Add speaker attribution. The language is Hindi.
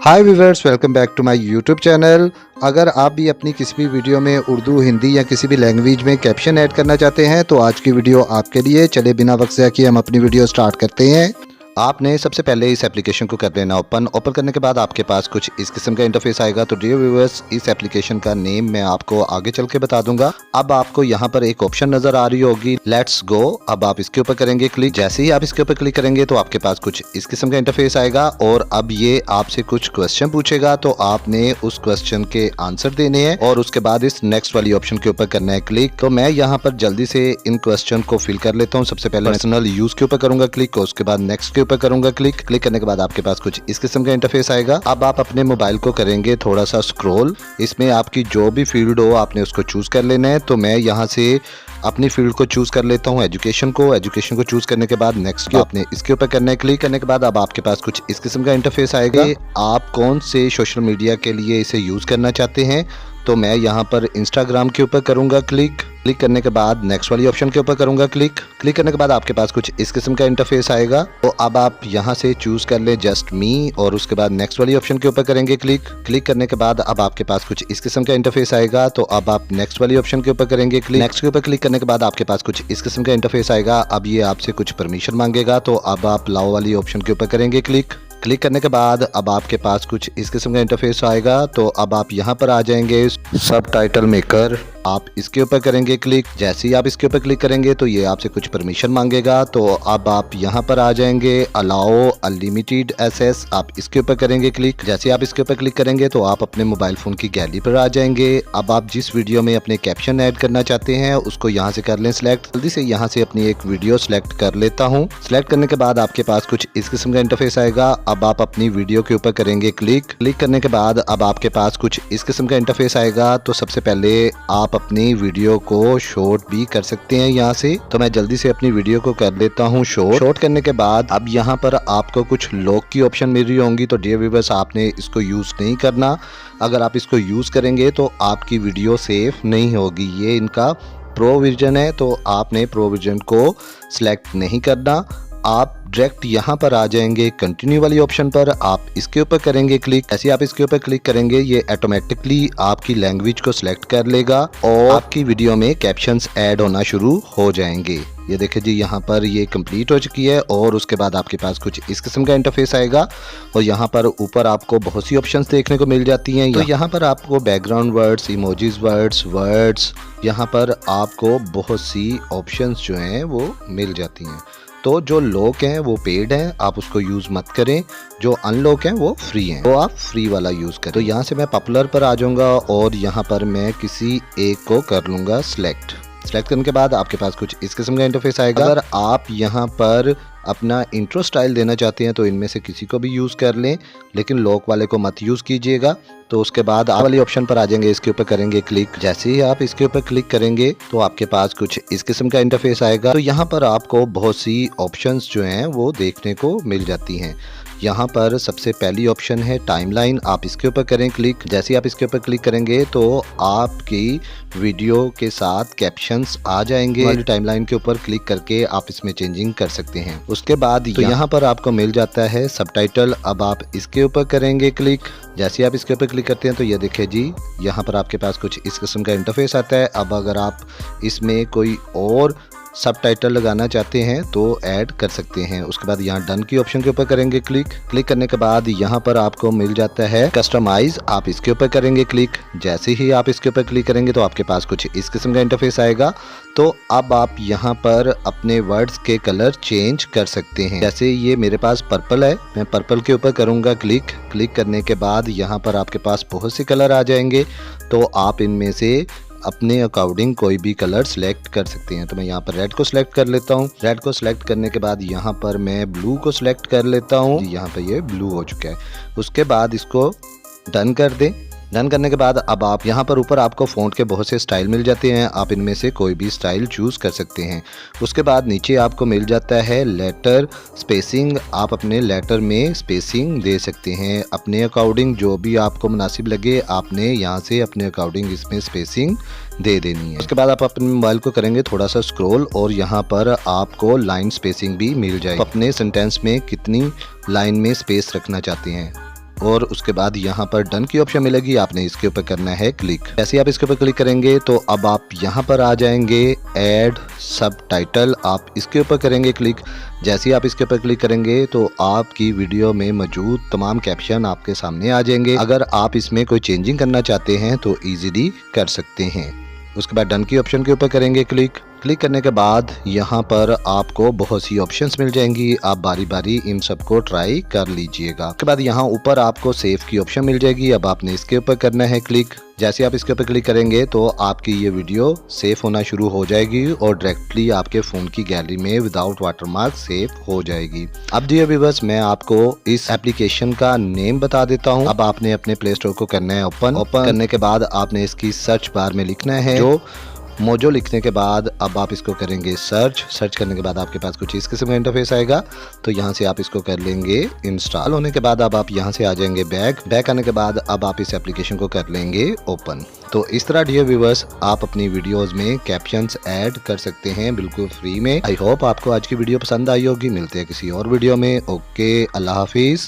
Speaker 1: Hi viewers, welcome back to my YouTube channel. अगर आप भी अपनी किसी भी वीडियो में उर्दू, हिंदी या किसी भी लैंग्वेज में कैप्शन ऐड करना चाहते हैं तो आज की वीडियो आपके लिए। चले बिना वक्त ज़ाया किए हम अपनी वीडियो स्टार्ट करते हैं। आपने सबसे पहले इस एप्लीकेशन को कर लेना ओपन करने के बाद आपके पास कुछ इस किस्म का इंटरफेस आएगा। तो डियर व्यूअर्स, इस एप्लीकेशन का नेम मैं आपको आगे चल के बता दूंगा। अब आपको यहाँ पर एक ऑप्शन नजर आ रही होगी, लेट्स गो। अब आप इसके ऊपर करेंगे क्लिक। जैसे ही आप इसके ऊपर क्लिक करेंगे तो आपके पास कुछ इस किस्म का इंटरफेस आएगा और अब ये आपसे कुछ क्वेश्चन पूछेगा, तो आपने उस क्वेश्चन के आंसर देने हैं और उसके बाद इस नेक्स्ट वाली ऑप्शन के ऊपर करना है क्लिक। तो मैं यहाँ पर जल्दी से इन क्वेश्चन को फिल कर लेता हूँ। सबसे पहले पर्सनल यूज के ऊपर करूंगा क्लिक, उसके बाद नेक्स्ट के ऊपर करूंगा क्लिक करने के बाद आपके पास कुछ इस किस्म का इंटरफेस आएगा। अब आप अपने मोबाइल को करेंगे थोड़ा सा स्क्रॉल। इसमें आपकी जो भी फील्ड हो आपने उसको चूज कर लेना है। तो मैं यहाँ से अपनी फील्ड को चूज कर लेता हूँ, एजुकेशन को चूज करने के बाद नेक्स्ट की आपने इसके ऊपर करना है क्लिक। करने के बाद अब आपके पास कुछ इस किस्म का इंटरफेस आएगा। आप कौन से सोशल मीडिया के लिए इसे यूज करना चाहते हैं, तो मैं यहाँ पर इंस्टाग्राम के ऊपर करूंगा क्लिक करने के बाद नेक्स्ट वाली ऑप्शन के ऊपर करूंगा क्लिक करने के बाद आपके पास कुछ इस किस्म का इंटरफेस आएगा। तो अब आप यहाँ से चूज कर ले जस्ट मी और उसके बाद नेक्स्ट वाली ऑप्शन के ऊपर करेंगे क्लिक करने के बाद अब आपके पास कुछ इस किस्म का इंटरफेस आएगा। तो अब आप नेक्स्ट वाली ऑप्शन के ऊपर करेंगे क्लिक। नेक्स्ट के ऊपर क्लिक करने के बाद आपके पास कुछ इस किस्म का इंटरफेस आएगा। अब ये आपसे कुछ परमिशन मांगेगा, तो अब आप लाओ वाली ऑप्शन के ऊपर करेंगे क्लिक करने के बाद अब आपके पास कुछ इस किस्म का इंटरफेस आएगा। तो अब आप यहाँ पर आ जाएंगे सबटाइटल मेकर, आप इसके ऊपर करेंगे क्लिक। जैसे ही आप इसके ऊपर क्लिक करेंगे तो ये आपसे कुछ परमिशन मांगेगा। तो अब आप यहाँ पर आ जाएंगे अलाउ अनलिमिटेड एक्सेस, आप इसके ऊपर करेंगे क्लिक। जैसे आप इसके ऊपर क्लिक करेंगे तो आप अपने मोबाइल फोन की गैलरी पर आ जाएंगे। अब आप जिस वीडियो में अपने कैप्शन ऐड करना चाहते हैं उसको यहाँ से कर लें सिलेक्ट। जल्दी से यहाँ से अपनी एक वीडियो सिलेक्ट कर लेता हूँ। सिलेक्ट करने के बाद आपके पास कुछ इस किस्म का इंटरफेस आएगा। अब आप अपनी वीडियो के ऊपर करेंगे क्लिक करने के बाद अब आपके पास कुछ इस किस्म का इंटरफेस आएगा। तो सबसे पहले आप अपनी वीडियो को शॉर्ट भी कर सकते हैं यहाँ से। तो मैं जल्दी से अपनी वीडियो को कर लेता हूँ शॉर्ट करने के बाद अब यहाँ पर आपको कुछ लॉक की ऑप्शन मिल रही होंगी। तो डियर व्यूअर्स, आपने इसको यूज नहीं करना। अगर आप इसको यूज करेंगे तो आपकी वीडियो सेफ नहीं होगी। ये इनका प्रो वर्जन है, तो आपने प्रो वर्जन को सिलेक्ट नहीं करना। आप डायरेक्ट यहाँ पर आ जाएंगे कंटिन्यू वाली ऑप्शन पर, आप इसके ऊपर करेंगे क्लिक। ऐसे आप इसके ऊपर क्लिक करेंगे ये ऑटोमेटिकली आपकी लैंग्वेज को सिलेक्ट कर लेगा और आपकी वीडियो में कैप्शंस ऐड होना शुरू हो जाएंगे। ये देखिए जी, यहाँ पर ये कंप्लीट हो चुकी है और उसके बाद आपके पास कुछ इस किस्म का इंटरफेस आएगा और यहाँ पर ऊपर आपको बहुत सी ऑप्शंस देखने को मिल जाती हैं। तो यहाँ पर आपको बैकग्राउंड वर्ड्स, इमोजीज वर्ड्स, यहाँ पर आपको बहुत सी ऑप्शंस जो हैं वो मिल जाती हैं। तो जो लॉक हैं वो पेड हैं, आप उसको यूज़ मत करें। जो अनलॉक हैं वो फ्री हैं, तो आप फ्री वाला यूज़ करें। तो यहाँ से मैं पॉपुलर पर आ जाऊँगा और यहाँ पर मैं किसी एक को कर लूँगा सिलेक्ट करने के बाद आपके पास कुछ इस किस्म का इंटरफेस आएगा। अगर आप यहाँ पर अपना इंट्रो स्टाइल देना चाहते हैं तो इनमें से किसी को भी यूज़ कर लें, लेकिन लॉक वाले को मत यूज़ कीजिएगा। तो उसके बाद आप वाली ऑप्शन पर आ जाएंगे, इसके ऊपर करेंगे क्लिक। जैसे ही आप इसके ऊपर क्लिक करेंगे तो आपके पास कुछ इस किस्म का इंटरफेस आएगा। तो यहाँ पर आपको बहुत सी ऑप्शंस जो हैं वो देखने को मिल जाती हैं। यहाँ पर सबसे पहली ऑप्शन है टाइमलाइन, आप इसके ऊपर करें क्लिक। जैसे ही आप इसके ऊपर क्लिक करेंगे तो आपकी वीडियो के साथ कैप्शंस आ जाएंगे। वाली टाइमलाइन के ऊपर क्लिक करके आप इसमें चेंजिंग कर सकते हैं। उसके बाद तो यहाँ पर आपको मिल जाता है सबटाइटल, अब आप इसके ऊपर करेंगे क्लिक। जैसे आप इसके ऊपर क्लिक करते हैं तो ये देखिए जी, यहाँ पर आपके पास कुछ इस किस्म का इंटरफेस आता है। अब अगर आप इसमें कोई और सबटाइटल लगाना चाहते हैं तो ऐड कर सकते हैं। उसके बाद यहाँ डन की ऑप्शन के ऊपर करेंगे क्लिक करने के बाद यहाँ पर आपको मिल जाता है कस्टमाइज, आप इसके ऊपर करेंगे क्लिक। जैसे ही आप इसके ऊपर क्लिक करेंगे तो आपके पास कुछ इस किस्म का इंटरफेस आएगा। तो अब आप यहाँ पर अपने वर्ड्स के कलर चेंज कर सकते हैं। जैसे ये मेरे पास पर्पल है, मैं पर्पल के ऊपर करूँगा क्लिक करने के बाद यहाँ पर आपके पास बहुत से कलर आ जाएंगे। तो आप इनमें से अपने अकॉर्डिंग कोई भी कलर सिलेक्ट कर सकते हैं। तो मैं यहाँ पर रेड को सिलेक्ट कर लेता हूँ। रेड को सिलेक्ट करने के बाद यहाँ पर मैं ब्लू को सिलेक्ट कर लेता हूँ। यहाँ पर ये ब्लू हो चुका है। उसके बाद इसको डन कर दें। डन करने के बाद अब आप यहाँ पर ऊपर आपको फ़ॉन्ट के बहुत से स्टाइल मिल जाते हैं, आप इनमें से कोई भी स्टाइल चूज़ कर सकते हैं। उसके बाद नीचे आपको मिल जाता है लेटर स्पेसिंग, आप अपने लेटर में स्पेसिंग दे सकते हैं अपने अकॉर्डिंग, जो भी आपको मुनासिब लगे आपने यहाँ से अपने अकॉर्डिंग इसमें स्पेसिंग दे देनी है। उसके बाद आप अपने मोबाइल को करेंगे थोड़ा सा स्क्रॉल और यहाँ पर आपको लाइन स्पेसिंग भी मिल जाएगी। अपने सेंटेंस में कितनी लाइन में स्पेस रखना चाहते हैं और उसके बाद यहाँ पर डन की ऑप्शन मिलेगी, आपने इसके ऊपर करना है क्लिक। जैसे आप इसके ऊपर क्लिक करेंगे तो अब आप यहाँ पर आ जाएंगे ऐड सबटाइटल, आप इसके ऊपर करेंगे क्लिक। जैसे आप इसके ऊपर क्लिक करेंगे तो आपकी वीडियो में मौजूद तमाम कैप्शन आपके सामने आ जाएंगे। अगर आप इसमें कोई चेंजिंग करना चाहते हैं तो ईजिली कर सकते हैं। उसके बाद डन की ऑप्शन के ऊपर करेंगे क्लिक। क्लिक करने के बाद यहाँ पर आपको बहुत सी ऑप्शंस मिल जाएंगी, आप बारी बारी इन सबको ट्राई कर लीजिएगा। उसके बाद यहाँ ऊपर आपको सेव की ऑप्शन मिल जाएगी, अब आपने इसके ऊपर करना है क्लिक। जैसे आप इसके ऊपर क्लिक करेंगे तो आपकी ये वीडियो सेव होना शुरू हो जाएगी और डायरेक्टली आपके फ़ोन की गैलरी में विदाउट वाटरमार्क सेव हो जाएगी। अब डियर व्यूअर्स, मैं आपको इस एप्लीकेशन का नेम बता देता हूँ। अब आपने अपने प्ले स्टोर को करना है ओपन करने के बाद आपने इसकी सर्च बार में लिखना है जो मोजो। लिखने के बाद अब आप इसको करेंगे सर्च करने के बाद आपके पास कुछ इस किस्म का इंटरफेस आएगा, तो यहाँ से आप इसको कर लेंगे इंस्टॉल। होने के बाद अब आप यहाँ से आ जाएंगे बैक आने के बाद अब आप इस एप्लीकेशन को कर लेंगे ओपन। तो इस तरह डियर व्यूअर्स आप अपनी वीडियोस में कैप्शंस ऐड कर सकते हैं बिल्कुल फ्री में। आई होप आपको आज की वीडियो पसंद आई होगी। मिलते हैं किसी और वीडियो में। ओके, अल्लाह हाफिज़।